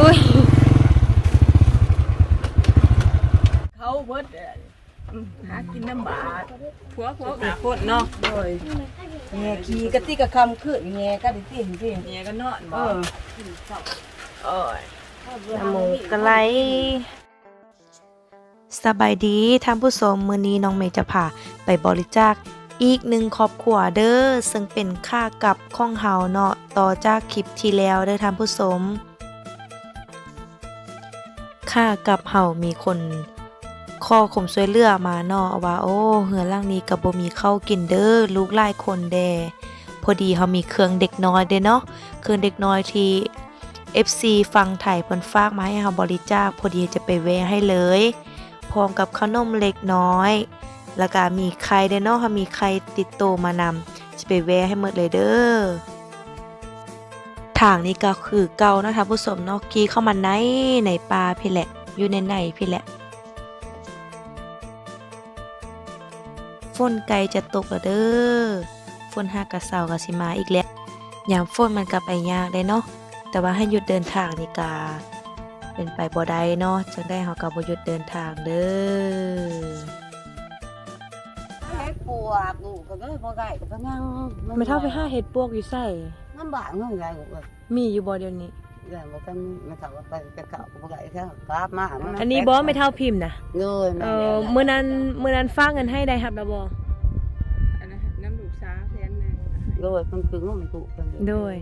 อุ้ยเขาเบิดหากินน้ำบาดผัวหาคนเนาะโดยแง่ขี่กะติกะคำขึ้นแง่กะติติงสิแง่ก็นอนบ่โอ้ยหมูกระไรสบายดีท่านผู้ชมมื้อนี้น้องเมย์จะพาไปบริจาคอีกหนึ่งครอบครัวเด้อซึ่งเป็นค่ากับของเฮาเนาะต่อจากคลิปที่แล้วเด้อท่านผู้ชมค่ากับเฮามีคนขอความช่วยเหลือมาเนาะว่าโอ้เฮือนหลังนี้ก็บ่มีข้าวกินเด้อลูกหลายคนแดพอดีเฮามีเครื่องเด็กน้อยเด้เนาะเครื่องเด็กน้อยที่ FC ฟังไทยเพิ่นฝากมาให้เฮาบริจาคพอดีจะไปแวะให้เลยพร้อมกับขนมเล็กน้อยแล้วก็มีไข่เด้เนาะเฮามีไข่ติดโตมานำจะไปแวะให้หมดเลยเด้อทางนี้ก็คือเก่านะท่านผู้ชมเนาะขี่เข้ามาในป่าพี่แหละอยู่ในพี่แหละฝนไกลจะตกแล้วเด้อฝนหากระเซาก็สิมาอีกแล้วยามฝนมันก็ไปยากได้เนาะแต่ว่าให้หยุดเดินทางนี่กาเป็นไปบ่ได้เนาะจังได้เฮาก็บ่หยุดเดินทางเด้อให้ปวกลูกก็เลยบ่ได้ก็ยังไม่เท่าไปหาเฮ็ดปวกอยู่ไสลำบากเงินใหญ่ลูกมีอยู่บ่เดี๋ยวนี้ใหญ่บ่กันไม่เท่าไปเขาบ่ได้แค่กราบมาอันนี้บ่ไม่เท่าพิมพ์นะเลยมื้อนั้นฝากเงินให้ได้ครับแล้วบ่อันนั้นน้ำลูกสาวแทนนึงโดยมันคือมันถูกกันโดย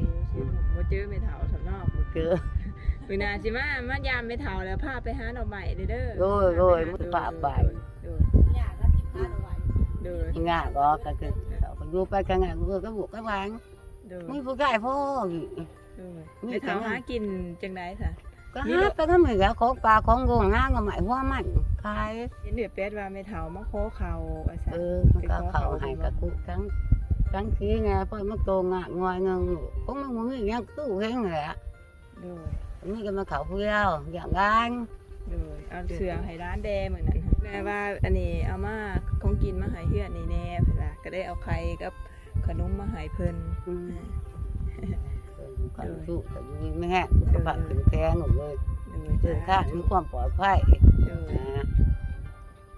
บ่เจอไม่เฒ่าสำนอกบ่เจอมื้อหน้าสิมายามไม่เฒ่าแล้วพาไปหาหน่อไม้เด้อโดยมันพาไปญาติก็สิพาหน่อไม้เด้อง าก็คือเขาอยู่ไปกันงานก็บุกก็วางนี่ผู้ใหญ่พ่อไม่เฒ่าหากินจังได๋ค่ะก็หาไปก็เหมือนกับของปลาของงงาก็หมายว่ามันขายเห็นเดือเป็ดว่าไม่เฒ่ามาขอเขาว่าซั่นมันก็เขาให้กับกูทั้งขี้ไงพอมันโตงะงอยเงินcũngมันมีอย่างตู้เฮงแหละนี่ก็มาเขาเพื่ออย่างนั้นเอาเสือให้ร้านแดเหมือนนั้นแม่ว่าอันนี้เอามาของกินมาให้เฮือนนี่แน่เพิ่นว่าก็ได้เอาไข่กับขนมมาให้เพิ่นก็สู้แต่ดูไม่แห้งก็ปะถึงแท้หนูเลยเดินข้างมีความปลอดภัย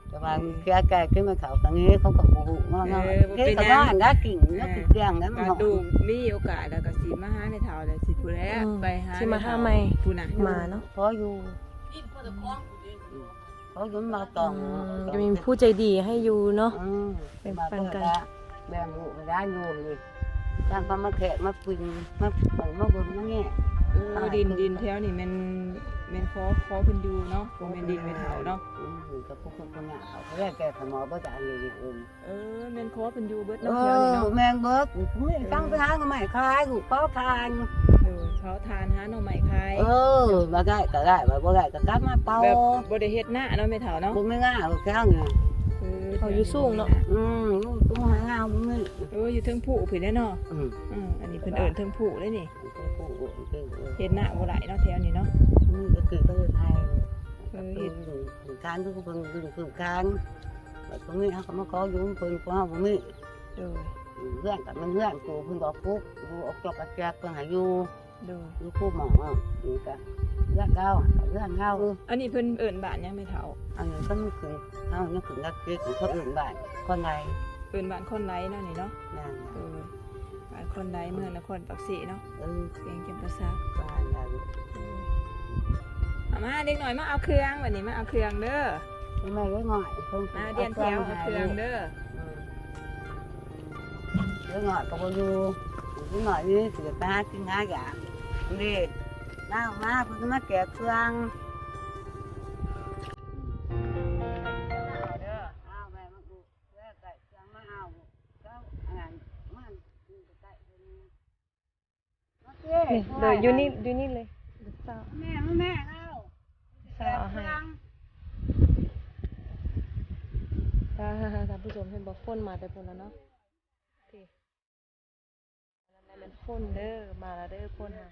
แต่ว่าแก่แก่ขึ้นมาเขาตรงนี้เขาก็หูงอเฮ้ยเขาว่าได้กิ่งแล้วกิ่งแกงนั้นมันดูมีโอกาสแล้วก็สิมาหาในเฒ่าแล้วสิผู้แล้วไปหาสิมาหาใหม่ผู้น่ะมาเนาะพออยู่เขายุ่งมาตองจะมีผู้ใจดีให้อยู่เนาะเป็นปันกันแบ่งลูกไปได้อยู่เลยจ้างเขามาแขกมาปึงมาบนมาแง่ดินแถวนี่มันขอเพิ่นอยู่เนาะบ่แม่นดินไม่เฒ่าเนาะกับพวกคนน่ะเขาแรกแกสมอบ่จะอันนี้แม่นขอเพิ่นอยู่เบิดเนาะแถวนี่เนาะแม่งเบิดไม่ตั้งไปหาก็ไม่ขายลูกเป้าทานเขาทานหาหน่อไม้ขายมาได้ก็ได้บ่ได้ก็กลับมาเป้าแบบบ่ได้เฮ็ดหน้าเนาะไม่เฒ่าเนาะบ่ไม่ง่ายหรอกแค่นี้เขาอยู่สูงเนาะตู้หางามมึงอยู่เทิงผู้ผิดแน่เนาะอันนี้เพิ่นเอิ้นเทิงผู้ได้นี่เฮ็ดหน้าบ่ได้เนาะแถวนี้เนาะนี่ก็คือประเทศไทยเฮ็ดการทุกคนคือการแบบตรงนี้เขามาขออยู่เพิ่นก็เฮาบ่มีเพื่อนกับมันเพื่อนกูเพิ่นบอกปุ๊บกูออกจอกกระแจกเพิ่นให้อยู่ผู้หมอนี่ก็เรื่องเฮาอันนี้เพิ่นเอิ้นบ้านยังไม่เฒ่าอันนี้ก็มันคือเฮายังคือนักเก็บเขาเอิ้นบ้านคนใดเอิ้นบ้านคนใดเนาะนี่เนาะบ้านคนใดเมืองนครปักศรีเนาะเสียงจำปาสักบ้านนั้นมาเด็กหน่อยมาเอาเครื่องวันนี้มาเอาเครื่องเด้อแม่ก็ง่อยมาเดียนแถวเอาเครื่องเด้อเรื่องง่อยก็บ่อยู่เรื่องง่อยนี่สิไปหากินหาอย่างนี่น้ามาเพิ่นมาแกะเครื่องเดี๋ยวอยู่นี่เลยแม่เราให้ท่านผู้ชมเห็นบอกฝนมาแต่พุ่นแล้วเนาะนั่นเป็นฝนเด้อมาแล้วเด้อฝนฮะ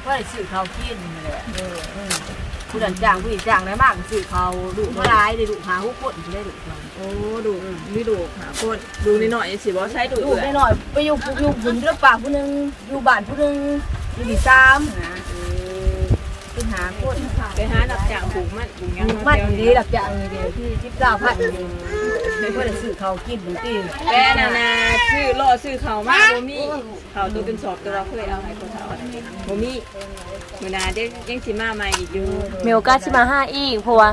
ก็ได้ซื้อข้าวกินนี่แหละผู้ดันจ้างผู้จ้างได้มากซื้อข้าวดุมาหลายได้ดุหา6คนได้ดุ โอ้ดูนี่ดูหาคนดูนิดหน่อยสิบ่ใช้ดู ดุได้หน่อยไปอยู่บุญเรื่องป่าผู้นึงอยู่บ้านผู้นึงอยู่ที่3นะไปหาคน ไปหาดับจ่างปลูกมันปลูกยัง มันดีดับจ้างนี่เดียวที่19,000นี่ก็ได้ซื้อข้าวกินบางที แม่นานาชื่อล่อชื่อเขามากบ่มีเขาตัวเป็นสอบตัวเราเคยเอาให้คนเขาบ่มีมื้อหน้าเด็กยังสิมาใหม่อีกอยู่ มีโอกาสสิมาหาอีกเพราะว่า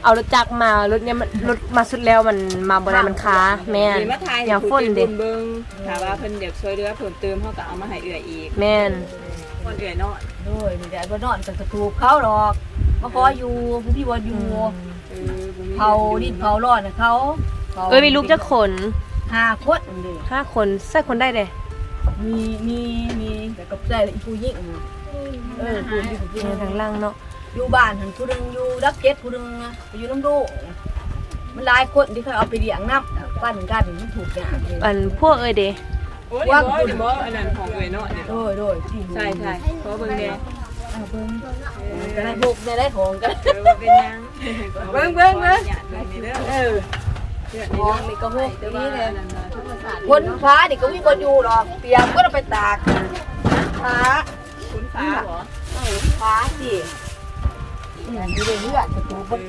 เอารถจักรมารถเนี้ยมันรถมาสุดแล้วมันมาบ่ได้มันค้าแม่น สิมาถ่าย อย่าฝนเด้ เบิ่งถ้าว่าเพิ่นอยากช่วยเหลือเพิ่มเติมเฮาก็เอามาให้เอื้ออีก แม่น คนเอื้อเนาะ ด้วยไม่ได้บ่นอนก็ถูกเขาหรอกมาขออยู่ผู้พี่บ่อยู่ บ่มี เผาดินเผาร้อนเขา มีลูกจักคน 5คนนี่ 5คนใส่คนได้เด้ มีแต่กับใจอีผู้หญิงผู้หญิง แม่นทางล่างเนาะ อยู่บ้านหันผู้นึงอยู่ดับเจ็ดผู้นึงไปอยู่น้ำดูมันหลายคนที่เขาเอาไปเลี้ยงน้ำปั้นกันมันถูกอย่างเลย อันพวกเอ้ยเด้ โอ้ยเดี๋ยวบ่อันนั้นของเอื้อเนาะเนี่ย โดยที่ ใช่ขอเบิ่งแน่ เบิ่งจะได้บุกได้ของกัน เป็นยัง เบิ่งเบิ่ง เด้อ เออ เอื้อ ของนี่ก็บุกนี่เลยคนฟ้านี่ก็มีคนอยู่หรอกเตรียมก็ต้องไปตากฟ้า คุณฟ้าเหรอ ฟ้าสิอยู่ในเลือดประตูบด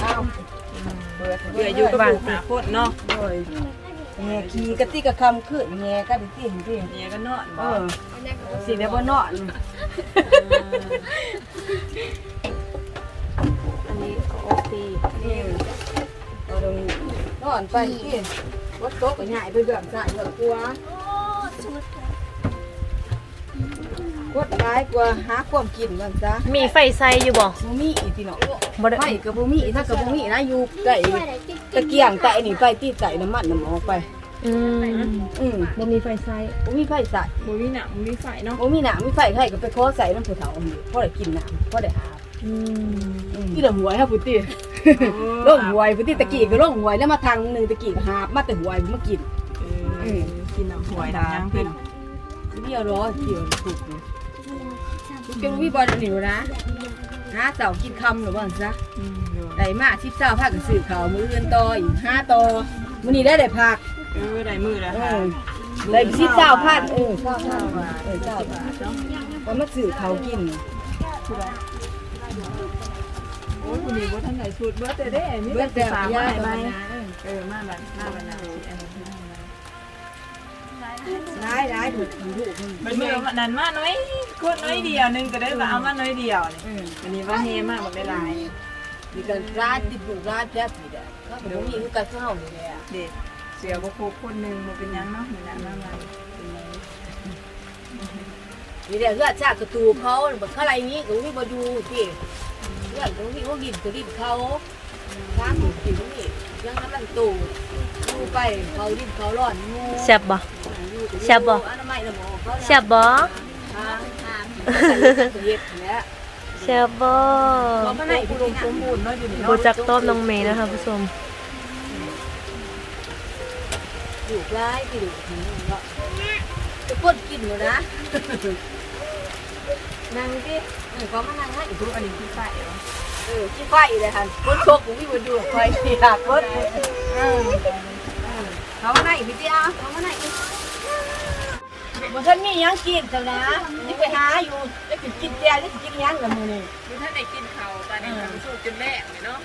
อ้าวเบิด เอื้ออยู่กับลูกหาคนเนาะ โดยแง่ขี่กะติกะคำขึ้นแง่กะดิติดิ เนี่ยก็นอน เออสิได้บ่นอน อันนี้โอเค เอาตรงนี้นอนไปที่วัดโต๊ะก็ใหญ่ไปเบื้องซ้ายเบื้องขวาวัดร้ายกว่าหาความกินบ้างซะ มีไฟใส่อยู่บ่ บ่มีอีพี่น้อง บ่ได้ ไฟก็บ่มีถ้าก็บ่มีนะอยู่ใกล้ตะเกียงใต้นี่ไฟที่ใต้น้ำมันน้ำออกไป อืม บ่มีไฟใส่บ่มีไฟใส่ บ่มีหนังบ่มีไฟเนาะ บ่มีน้ำมีไฟใครก็ไปขอใส่น้ำผู้เฒ่าพอได้กินน้ำพอได้อาบ อืม ที่ละหวยครับพุทธิลงหวยพุทธิตะกี้ก็ลงหวยแล้วมาทางนึงตะกี้ก็หาบมาแต่หวยมากิน กินน้ำหวยน้ำยังเพิ่น เดี๋ยวรอเดี๋ยวถูกเลยเจ้าวิบอลนี่นะหาเต่ากินคำหรือว่าซะได้มา10-20พักก็ซื้อข้าวมื้ออื่นต่ออีก5ต่อมื้อนี้ได้พัก ได้มือแล้ว เอ ค่ะ อได้10-20พัน20,000บาท9บาทเนาะว่ามาซื้อข้าวกิน โอ้ยคุณนี่บ่ทันได้สูตรเบิดแต่เด้มี เบิ แต่ ดแต่ สาม ยา ไม้ ไป มาบัดนะสิอันนี้ ร้ายถูก มันมือนั้นมาน้อยคนน้อยเดียวนึงก็ได้ว่าเอามาน้อยเดียวนี่อันนี้ว่าเฮมากบักหลาย มีกันร้านติดอยู่ร้านแป๊บนี่แหละก็บ่มีคือกันเข้านี่แหละ เด็กเสียบ่ครบคนนึงบ่เป็นหยังเนาะมื้อนั้นมาใหม่ นี่แหละเลือดชาติกระตูเขาแบบอะไรนี้ก็มีบ่อยู่ที่เลือดก็มีว่ากินก็กินเขาทางกินนี่ยังน้ำมันตูดูไปเขาดินเขาร้อนงู แซ่บบ่แซ่บบ่ อนามัยละหมอเขา แซ่บบ่ ทางเฮ็ดแล้ว แซ่บบ่ บ่มาไหนผู้ลงสมบูรณ์เนาะอยู่นี่ บ่จักต้มน้องเมย์นะคะผู้ชม อยู่ร้ายที่ดูเนาะจะกดกินอยู่นะ นั่งดิ ก็มานั่งให้อีก อันนี้คือไฟเหรอ ขี้ไฟเลยค่ะคนชกผมมีบ่อยู่คอยอยากกดเขามาไหนพี่เจ้าเขามาไหนบ่ทันมีหยังกินจังนะนี่ไปหาอยู่จะกินแก่หรือกินหยังกับมื้อนี้ คือถ้าได้กินข้าวตอนนี้ทำสูตรจนแรกเลยเนาะ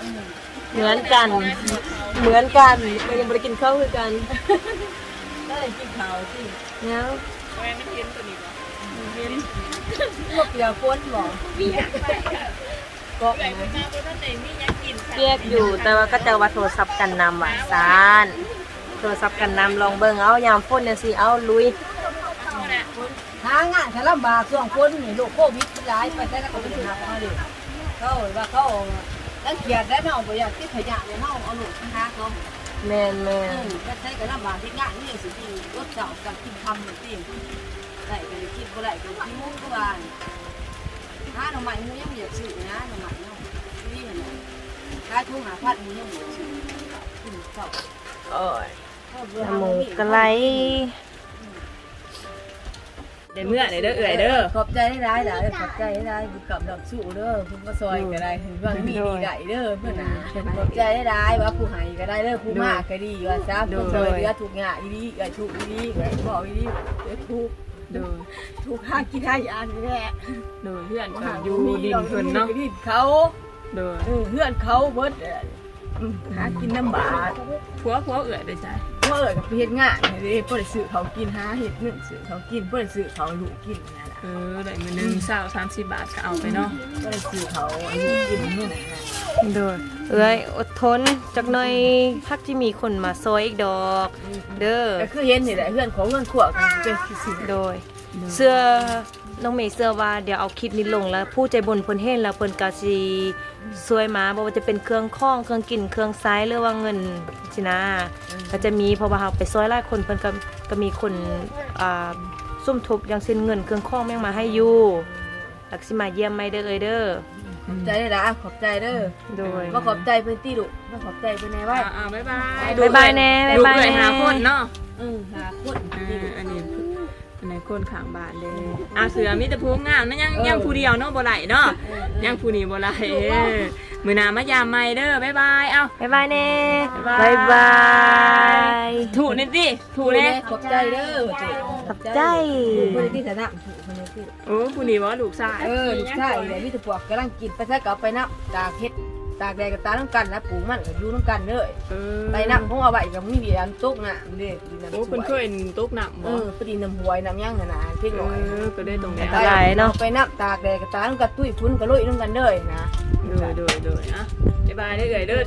เหมือนกันเหมือนกันก็ยังบ่ได้กินข้าวคือกัน ก็เลยกินข้าวสิ ยัง ทำไมมันเย็นตัวนี้วะเย็น พวกเปียกฝนบ่ มีอยากไปค่ะ ก็ ไหนมาบนท่านไหนมีอยากกิน เรียกอยู่แต่ว่าก็จะว่าโทรศัพท์กันนำว่าซานโทรศัพท์กันนำลองเบิ่งเอายามฝนจังซี่เอาลุย หางานถ้าลำบากช่วงฝนนี่โรคโควิดหลายไปแต่ละก็บ่ได้หาเอาดิเขาว่าเขารังเกียจได้เนาะบ่อยากติดขยะเลยเฮาเอาลูกไปหาเขา แม่น ก็ใช้ก็ลำบากที่งานนี่สิที่รถเจ้ากับกินคำนี่สิได้ก็ได้กินบ่ได้ก็กินมุ้งก็ว่าหาหน่อไม้มูยังบ่อยากซื้อนะหน่อไม้เนาะนี่เห็นไหมขายทุ่งหาพัดมูยังบ่อยากซื้อกินเจ้า โอ้ยหมูกะไหล เดี๋ยวเมื่อเด้อเอื่อยเด้อ ขอบใจได้หลายขอบใจได้บุญกับดอกสู้เด้อเพิ่นก็ซอยก็ได้เห็นว่ามีดีได้เด้อเพิ่นน่ะขอบใจได้ว่าผู้ให้ก็ได้เด้อผู้มาก็ดีว่าซะเพิ่นซอยเหลือทุกอย่างอีดีก็ทุกอีดีก็บ่อีดีเด้อทุก โดย ทุกหากินหายานนี่แหละ โดยเพื่อนก็อยู่ดินเพิ่นเนาะ ดินเขา โดย เพื่อนเขาเบิดหากินน้ำบาด ผัวเอื่อยได้ใช่ เมื่อกับเฮ็ดงานเด้บ่ได้ซื้อเขากินหาเฮ็ดเงินซื้อเขากินบ่ได้ซื้อเขาลูกกินนั่นล่ะ ได้มื้อนึง20-30 บาทก็เอาไปเนาะ บ่ได้ซื้อเขาลูกกินนู่นน่ะ โดยเอ้ยอดทนจักหน่อยพักที่มีคนมาซอยอีกดอก เด้อ ก็คือเห็นนี่แหละเพื่อนของเพื่อนขวบกันเป็นสิ โดย เสื้อน้องเมย์เสื้อว่าเดี๋ยวเอาคลิปนี้ลงแล้วผู้ใจบุญเพิ่นเห็นแล้วเพิ่นก็สิช่วยมาบ่ว่าจะเป็นเครื่องข้องเครื่องกินเครื่องไซหรือว่าเงินสินะก็จะมีเพราะว่าเฮาไปซอยหลายคนเพิ่นก็มีคนสมทบอย่างเช่นเงินเครื่องข้องแม่งมาให้อยู่แล้วก็สิมาเยี่ยมใหม่เด้อเอ้ยเด้อ ขอบใจได้ละขอบใจเด้อ โดย มาขอบใจเพิ่นตี้ดุมาขอบใจเพิ่นแน่ไว้ บ๊ายบาย บ๊ายบายแน่บ๊ายบาย ดูเลย แน่ หาคนเนาะ หาคน อันนี้ในคนข้างบ้านเด้เสือมีแต่ผู้งามนะยังผู้เดียวเนาะบ่ไหลเนาะยังผู้นี้บ่ไหลมื้อหน้ามายามใหม่เด้อบ๊ายบายเอ้า บ๊ายบายแน่ บ๊ายบาย ถูก ถูนี่สิถูแน่ ขอบใจเด้อ ขอบใจ เพิ่นที่สนามถูกเพิ่นที่ โอ้ผู้นี้บ่ลูกชาย ลูกชายเนี่ยมีแต่พวกกำลังกินไปซะก็เอาไปนับตากเฮ็ดตากแดดกับตาน้ำกันนะปลูกมันก็อยู่น้ำกันเด้อไปนับของเอาไว้ก็มีเบียร์ตกน่ะเด้ดินน้ำ โอ้เพิ่นเคยตกหนักบ่ พอดีน้ำหวยน้ำย่างน่ะเพียงหน่อย ก็ได้ตรงนี้ หลายเนาะ ไปนับตากแดดกับตาน้ำกันตุ้ยฟุ้นก็ลุยน้ำกันเด้อนะ โดยอ่ะบ๊ายบายเด้อเด้อ